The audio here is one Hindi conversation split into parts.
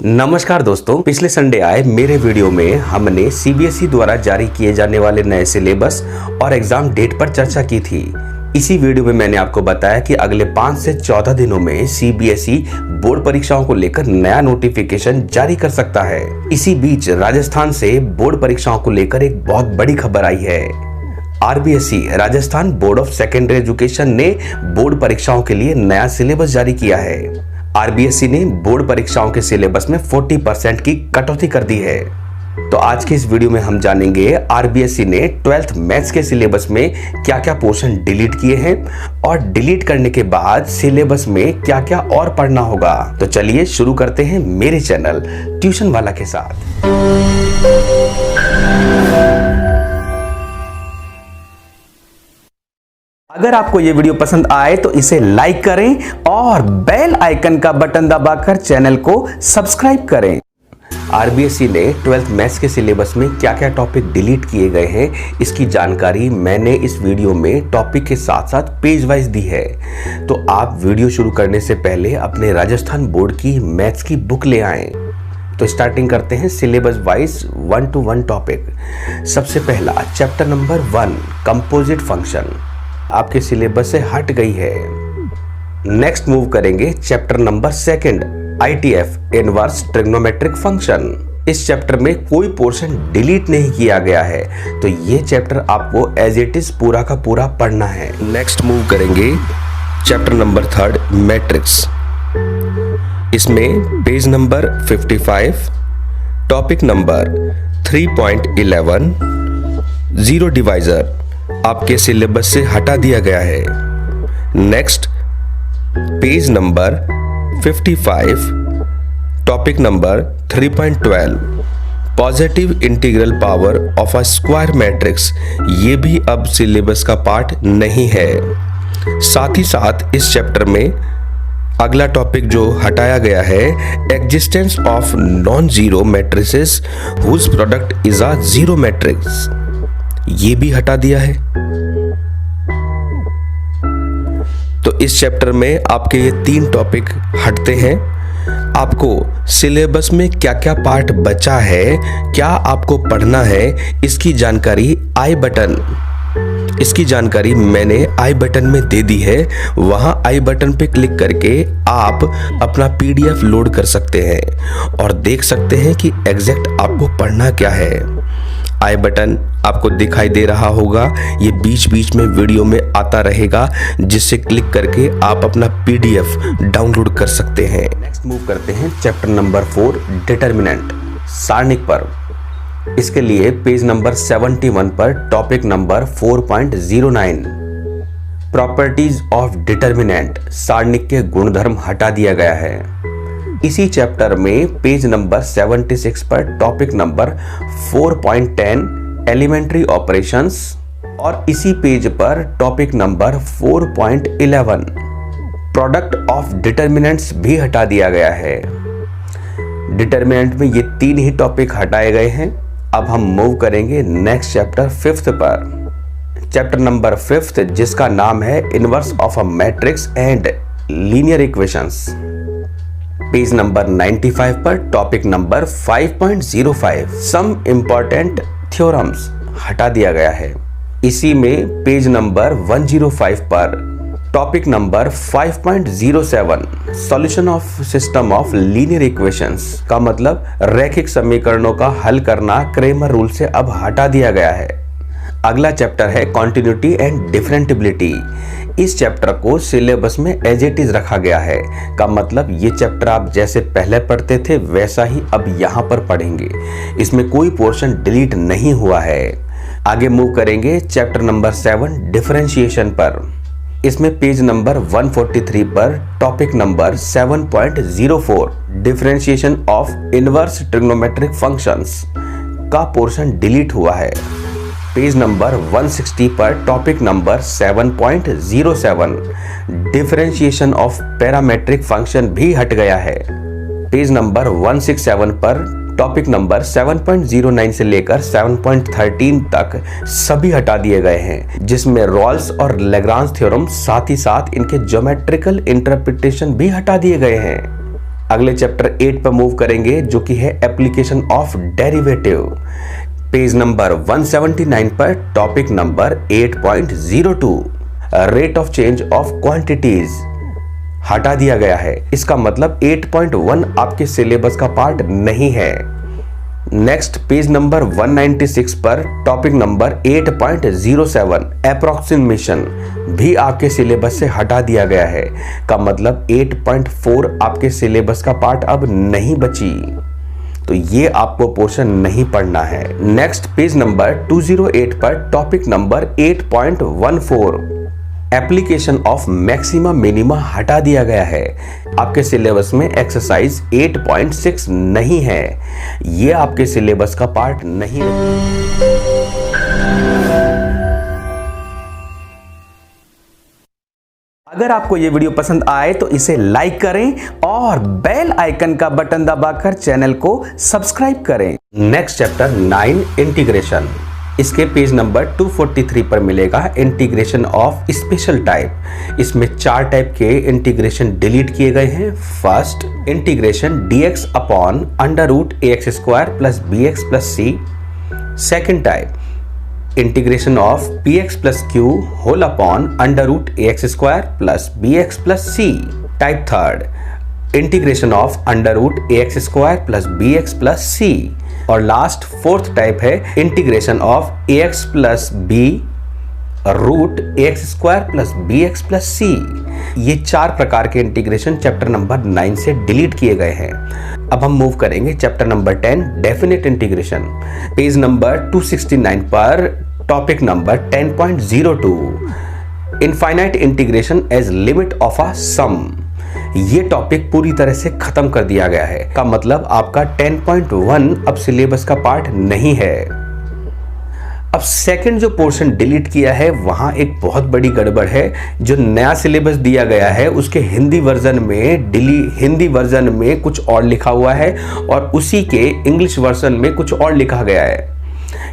नमस्कार दोस्तों, पिछले संडे आए मेरे वीडियो में हमने सीबीएसई द्वारा जारी किए जाने वाले नए सिलेबस और एग्जाम डेट पर चर्चा की थी। इसी वीडियो में मैंने आपको बताया कि अगले 5 से 14 दिनों में सीबीएसई बोर्ड परीक्षाओं को लेकर नया नोटिफिकेशन जारी कर सकता है। इसी बीच राजस्थान से बोर्ड परीक्षाओं को लेकर एक बहुत बड़ी खबर आई है। RBSE Rajasthan board of secondary education ने बोर्ड परीक्षाओं के लिए नया सिलेबस जारी किया है। आरबीएसई ने बोर्ड परीक्षाओं के सिलेबस में 40% की कटौती कर दी है। तो आज के इस वीडियो में हम जानेंगे आरबीएसई ने 12th मैथ्स के सिलेबस में क्या क्या पोर्शन डिलीट किए हैं और डिलीट करने के बाद सिलेबस में क्या क्या और पढ़ना होगा। तो चलिए शुरू करते हैं मेरे चैनल ट्यूशन वाला के साथ। अगर आपको ये वीडियो पसंद आए तो इसे लाइक करें और बेल आइकन का बटन दबाकर चैनल को सब्सक्राइब करें। आरबीएसई ने 12th मैथ्स के सिलेबस में क्या क्या टॉपिक डिलीट किए गए हैं, इसकी जानकारी मैंने इस वीडियो में टॉपिक के साथ साथ पेज वाइज दी है। तो आप वीडियो शुरू करने से पहले अपने राजस्थान बोर्ड की मैथ्स की बुक ले आएं। तो स्टार्टिंग करते हैं सिलेबस वाइज 1 to 1 टॉपिक। सबसे पहला चैप्टर नंबर 1 कंपोजिट फंक्शन आपके सिलेबस से हट गई है। नेक्स्ट मूव करेंगे chapter number 2 ITF inverse trigonometric function. इस चैप्टर में कोई पोर्शन डिलीट नहीं किया गया है, तो ये चैप्टर आपको एज इट इज पूरा का पूरा पढ़ना है। नेक्स्ट मूव करेंगे चैप्टर नंबर 3 मैट्रिक्स। इसमें page number 55 topic number 3.11 zero divisor आपके सिलेबस से हटा दिया गया है। Next page number 55 topic number 3.12 positive integral power of a square matrix, ये भी अब सिलेबस का पार्ट नहीं है। साथ ही साथ इस चैप्टर में अगला टॉपिक जो हटाया गया है existence of non zero matrices whose product is a zero matrix, ये भी हटा दिया है। तो इस चैप्टर में आपके ये 3 टॉपिक हटते हैं। आपको सिलेबस में क्या क्या पार्ट बचा है, क्या आपको पढ़ना है, इसकी जानकारी इसकी जानकारी मैंने आई बटन में दे दी है। वहां आई बटन पे क्लिक करके आप अपना पीडीएफ लोड कर सकते हैं और देख सकते हैं कि एग्जैक्ट आपको पढ़ना क्या है। आई बटन आपको दिखाई दे रहा होगा, ये बीच बीच में वीडियो में आता रहेगा, जिससे क्लिक करके आप अपना पीडीएफ डाउनलोड कर सकते हैं। नेक्स्ट मूव करते हैं चैप्टर नंबर 4 डिटर्मिनेंट सारणिक पर। इसके लिए पेज नंबर 71 पर topic number 4.09 properties of determinant सारणिक के गुणधर्म हटा दिया गया है। इसी चैप्टर में पेज नंबर 76 पर टॉपिक नंबर 4.10 एलिमेंट्री ऑपरेशंस और इसी पेज पर topic number 4.11 product of determinants भी हटा दिया गया है। डिटर्मिनेंट में ये 3 ही टॉपिक हटाए गए हैं। अब हम मूव करेंगे नेक्स्ट चैप्टर 5 पर। चैप्टर नंबर 5 जिसका नाम है inverse of a matrix and linear equations. Page number 95 पर topic number 5.05 some important theorems हटा दिया गया है। इसी में पेज नंबर 105 पर topic number 5.07 solution of system of linear equations का मतलब रैखिक समीकरणों का हल करना क्रेमर रूल से अब हटा दिया गया है। अगला चैप्टर है कॉन्टिन्यूटी एंड डिफरेंटिबिलिटी। इस चैप्टर को सिलेबस में एज इट इज रखा गया है, का मतलब ये चैप्टर आप जैसे पहले पढ़ते थे वैसा ही अब यहाँ पर पढ़ेंगे। इसमें कोई पोर्शन डिलीट नहीं हुआ है। आगे मूव करेंगे चैप्टर नंबर 7 डिफरेंशिएशन पर। इसमें पेज नंबर 143 पर topic number 7.04 differentiation of inverse trigonometric functions का पोर्शन डिलीट हुआ है। पेज नंबर 160 पर topic number 7.07 differentiation of parametric function भी हट गया है। पेज नंबर 167 पर टॉपिक नंबर 7.09 से लेकर 7.13 तक सभी हटा दिए गए हैं, जिसमें रॉल्स और लैग्रांज थ्योरम साथ ही साथ इनके ज्योमेट्रिकल इंटरप्रिटेशन भी हटा दिए गए हैं। अगले चैप्टर 8 पर मूव करेंगे जो कि है application of derivative. Page number 179 पर topic number 8.02 rate of change of quantities हटा दिया गया है। इसका मतलब 8.1 आपके सिलेबस का पार्ट नहीं है। नेक्स्ट पेज नंबर 196 पर टॉपिक नंबर 8.07 अप्रोक्सीमेशन भी आपके सिलेबस से हटा दिया गया है। का मतलब 8.4 आपके सिलेबस का पार्ट अब नहीं बची, तो ये आपको पोर्शन नहीं पढ़ना है। नेक्स्ट पेज नंबर 208 पर topic number 8.14 application of maxima minima हटा दिया गया है। आपके सिलेबस में एक्सरसाइज 8.6 नहीं है, ये आपके सिलेबस का पार्ट नहीं है। अगर आपको ये वीडियो पसंद आए तो इसे लाइक करें और बेल आइकन का बटन दबाकर चैनल को सब्सक्राइब करें। Next chapter 9 integration. इसके पेज नंबर 243 पर मिलेगा इंटीग्रेशन ऑफ स्पेशल टाइप। इसमें 4 टाइप के इंटीग्रेशन डिलीट किए गए हैं। First integration dx upon under root ax square plus bx plus c। Second type integration of px plus q whole upon under root ax square plus bx plus c। Type third integration of under root ax square plus bx plus c। और लास्ट फोर्थ टाइप है integration of ax plus b root ax square plus bx plus c। ये 4 प्रकार के इंटीग्रेशन चैप्टर नंबर 9 से डिलीट किए गए हैं। अब हम मूव करेंगे chapter number 10 definite integration. Page number 269 पर topic number 10.02 infinite integration as limit of a sum. ये टॉपिक पूरी तरह से खत्म कर दिया गया है। का मतलब आपका 10.1 अब सिलेबस का पार्ट नहीं है। अब सेकंड जो पोर्शन डिलीट किया है वहां एक बहुत बड़ी गड़बड़ है। जो नया सिलेबस दिया गया है उसके हिंदी वर्जन में कुछ और लिखा हुआ है और उसी के इंग्लिश वर्जन में कुछ और लिखा गया है।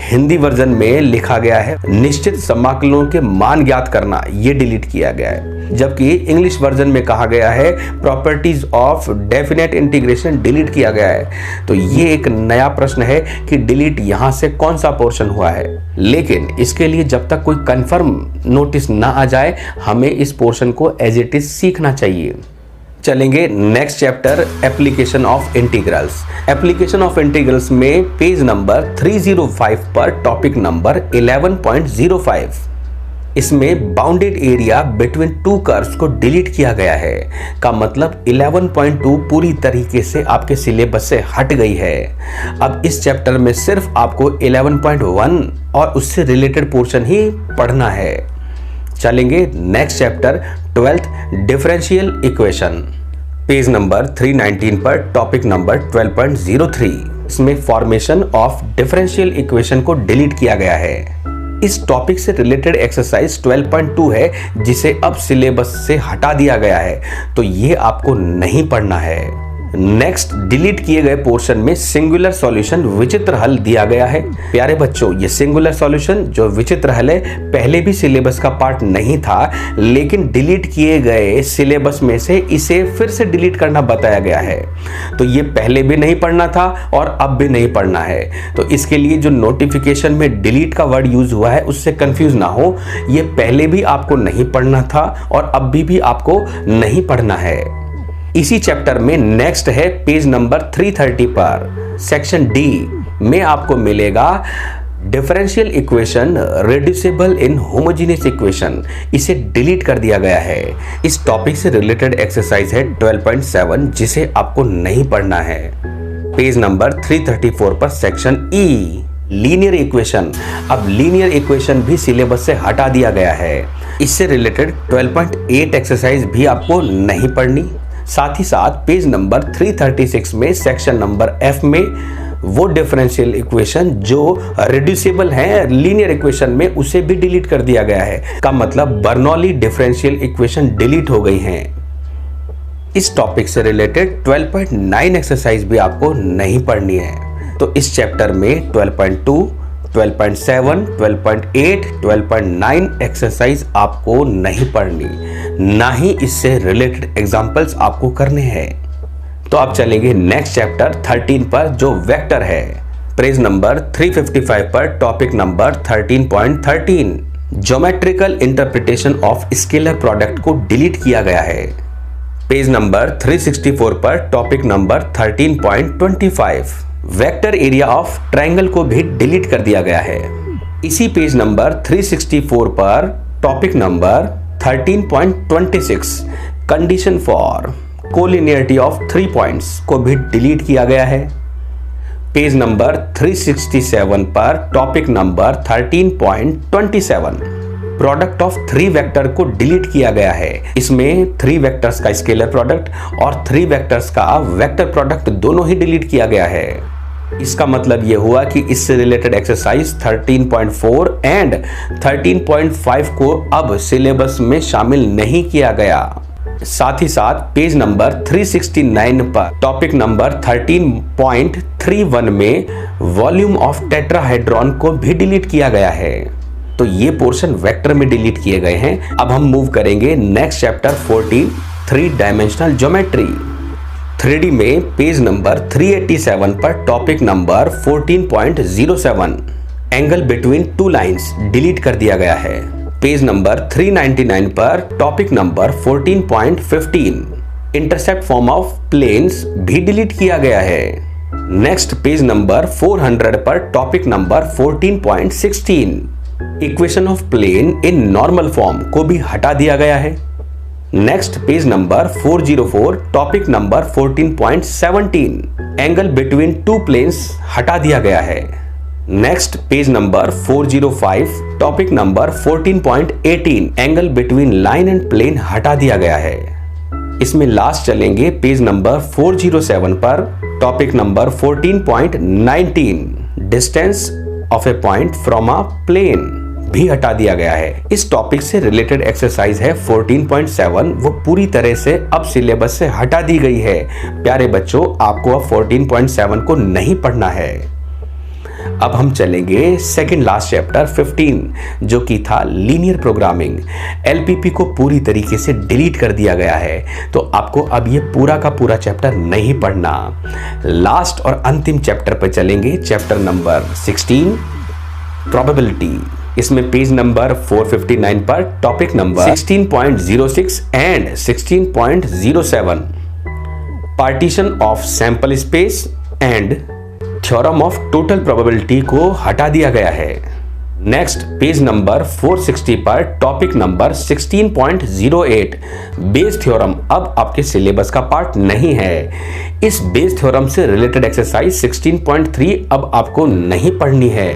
हिंदी वर्जन में लिखा गया है निश्चित समाकलों के मान ज्ञात करना, ये डिलीट किया गया है। जबकि इंग्लिश वर्जन में कहा गया है properties of definite integration delete किया गया है। तो ये एक नया प्रश्न है कि डिलीट यहां से कौन सा पोर्शन हुआ है। लेकिन इसके लिए जब तक कोई कंफर्म नोटिस ना आ जाए हमें इस पोर्शन को एज इट इज सीखना चाहिए। चलेंगे next chapter application of integrals. Application of integrals में पेज नंबर 305 पर टॉपिक नंबर 11.05 इसमें बाउंडेड एरिया बिटवीन 2 कर्व्स को डिलीट किया गया है। का मतलब 11.2 पूरी तरीके से आपके सिलेबस से हट गई है। अब इस चैप्टर में सिर्फ आपको 11.1 और उससे रिलेटेड पोर्शन ही पढ़ना है। चलेंगे next chapter 12th differential equation. Page number 319 पर टॉपिक नंबर 12.03 इसमें फॉर्मेशन ऑफ डिफरेंशियल इक्वेशन को डिलीट किया गया है। इस टॉपिक से रिलेटेड एक्सरसाइज 12.2 है जिसे अब सिलेबस से हटा दिया गया है, तो ये आपको नहीं पढ़ना है। नेक्स्ट डिलीट किए गए पोर्शन में सिंगुलर सॉल्यूशन विचित्र हल दिया गया है। प्यारे बच्चों, ये सिंगुलर सॉल्यूशन जो विचित्र हल है पहले भी सिलेबस का पार्ट नहीं था, लेकिन डिलीट किए गए सिलेबस में से इसे फिर से डिलीट करना बताया गया है। तो ये पहले भी नहीं पढ़ना था और अब भी नहीं पढ़ना है। तो इसके लिए जो नोटिफिकेशन में डिलीट का वर्ड यूज हुआ है उससे कंफ्यूज ना हो। ये पहले भी आपको नहीं पढ़ना था और अब भी आपको नहीं पढ़ना है। इसी चैप्टर में नेक्स्ट है पेज नंबर 330 पर सेक्शन डी में आपको मिलेगा डिफरेंशियल इक्वेशन रिड्यूसिबल इन होमोजेनियस इक्वेशन। इसे डिलीट कर दिया गया है। इस टॉपिक से रिलेटेड एक्सरसाइज है 12.7 जिसे आपको नहीं पढ़ना है। पेज नंबर 334 पर सेक्शन ई लीनियर इक्वेशन। अब लीनियर इक्वेशन भी सिलेबस से हटा दिया गया है। इससे रिलेटेड 12.8 एक्सरसाइज भी आपको नहीं पढ़नी। साथ ही साथ पेज नंबर 336 में सेक्शन नंबर एफ में वो डिफरेंशियल इक्वेशन जो रिड्यूसिबल है लीनियर इक्वेशन में उसे भी डिलीट कर दिया गया है। का मतलब बर्नौली डिफरेंशियल इक्वेशन डिलीट हो गई हैं। इस टॉपिक से रिलेटेड 12.9 एक्सरसाइज भी आपको नहीं पढ़नी है। तो इस चैप्टर में 12.2, 12.7, 12.8, 12.9 एक्सरसाइज आपको नहीं पढ़नी, ना ही इससे रिलेटेड एग्जाम्पल्स आपको करने हैं। तो आप चलेंगे नेक्स्ट चैप्टर 13 पर जो वेक्टर है। पेज नंबर 355 पर topic number 13.13 geometrical interpretation of scalar product को डिलीट किया गया है। पेज नंबर 364 पर topic number 13.25 vector area of triangle को भी डिलीट कर दिया गया है। इसी पेज नंबर 364 पर topic number 13.26 condition for collinearity of 3 points को भी डिलीट किया गया है। पेज नंबर 367 पर topic number 13.27 product of 3 vector को डिलीट किया गया है। इसमें 3 वेक्टर्स का स्केलर प्रोडक्ट और 3 वेक्टर्स का वेक्टर प्रोडक्ट दोनों ही डिलीट किया गया है। इसका मतलब यह हुआ कि इससे रिलेटेड एक्सरसाइज 13.4 एंड 13.5 को अब सिलेबस में शामिल नहीं किया गया। साथ ही साथ पेज नंबर 369 पर टॉपिक नंबर 13.31 में वॉल्यूम ऑफ टेट्राहेड्रॉन को भी डिलीट किया गया है। तो ये पोर्शन वेक्टर में डिलीट किए गए हैं। अब हम मूव करेंगे next chapter 14 3 dimensional geometry. 3D में पेज नंबर 387 पर topic number 14.07 angle between 2 lines delete कर दिया गया है। पेज नंबर 399 पर topic number 14.15 intercept form of planes भी डिलीट किया गया है। नेक्स्ट पेज नंबर 400 पर topic number 14.16 equation of plane in normal form को भी हटा दिया गया है। Next page number 404 topic number 14.17 angle between 2 planes हटा दिया गया है। Next page number 405 topic number 14.18 angle between line and plane हटा दिया गया है। इसमें लास्ट चलेंगे पेज नंबर 407 पर topic number 14.19 distance of a point from a plane भी हटा दिया गया है। इस टॉपिक से रिलेटेड एक्सरसाइज है 14.7, वो पूरी तरह से अब सिलेबस से हटा दी गई है। प्यारे बच्चों, आपको अब 14.7 को नहीं पढ़ना है। अब हम चलेंगे सेकंड लास्ट चैप्टर 15 जो कि था लीनियर प्रोग्रामिंग। एलपीपी को पूरी तरीके से डिलीट कर दिया गया है, तो आपको अब ये पूरा का पूरा चैप्टर नहीं पढ़ना। लास्ट और अंतिम चैप्टर पर चलेंगे, चैप्टर नंबर 16 प्रोबेबिलिटी। इसमें पेज नंबर 459 पर topic number 16.06 and 16.07 partition of sample space and theorem of total probability को हटा दिया गया है। नेक्स्ट पेज नंबर 460 पर टॉपिक नंबर 16.08 बेस थ्योरम अब आपके सिलेबस का पार्ट नहीं है। इस बेस थ्योरम से रिलेटेड एक्सरसाइज 16.3 अब आपको नहीं पढ़नी है।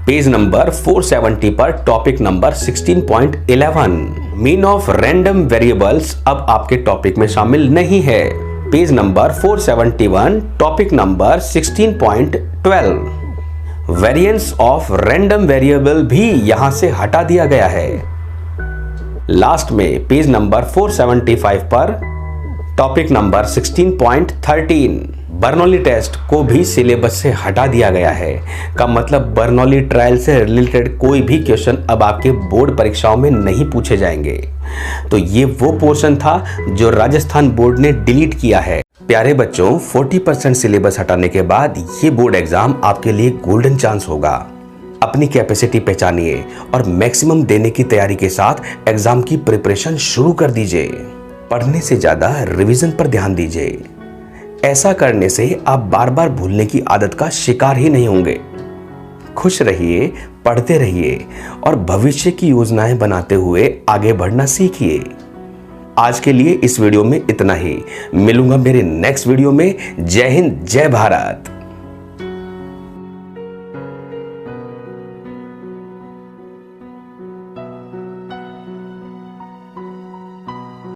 पेज नंबर 470 पर topic number 16.11 mean of random variables अब आपके टॉपिक में शामिल नहीं है। Page number 471 topic number 16.12 variance of random variable भी यहां से हटा दिया गया है। लास्ट में पेज नंबर 475 पर टॉपिक नंबर 16.13 बर्नौली टेस्ट को भी सिलेबस से हटा दिया गया है। का मतलब बर्नौली ट्रायल से रिलेटेड कोई भी क्वेश्चन अब आपके बोर्ड परीक्षाओं में नहीं पूछे जाएंगे। तो ये वो पोर्शन था जो राजस्थान बोर्ड ने डिलीट किया है। प्यारे बच्चों, 40% सिलेबस हटाने के बाद ये बोर्ड एग्जाम आपके लिए गोल्डन चांस होगा। अपनी कैपेसिटी पहचानिए और मैक्सिमम देने की तैयारी के साथ एग्जाम की प्रिपरेशन शुरू कर दीजिए। पढ़ने से ज्यादा रिवीजन पर ध्यान दीजिए। ऐसा करने से आप बार बार भूलने की आदत का शिकार ही नहीं होंगे। खुश रहिए, पढ़ते रहिए और भविष्य की योजनाएं बनाते हुए आगे बढ़ना सीखिए। आज के लिए इस वीडियो में इतना ही। मिलूंगा मेरे नेक्स्ट वीडियो में। जय हिंद, जय भारत।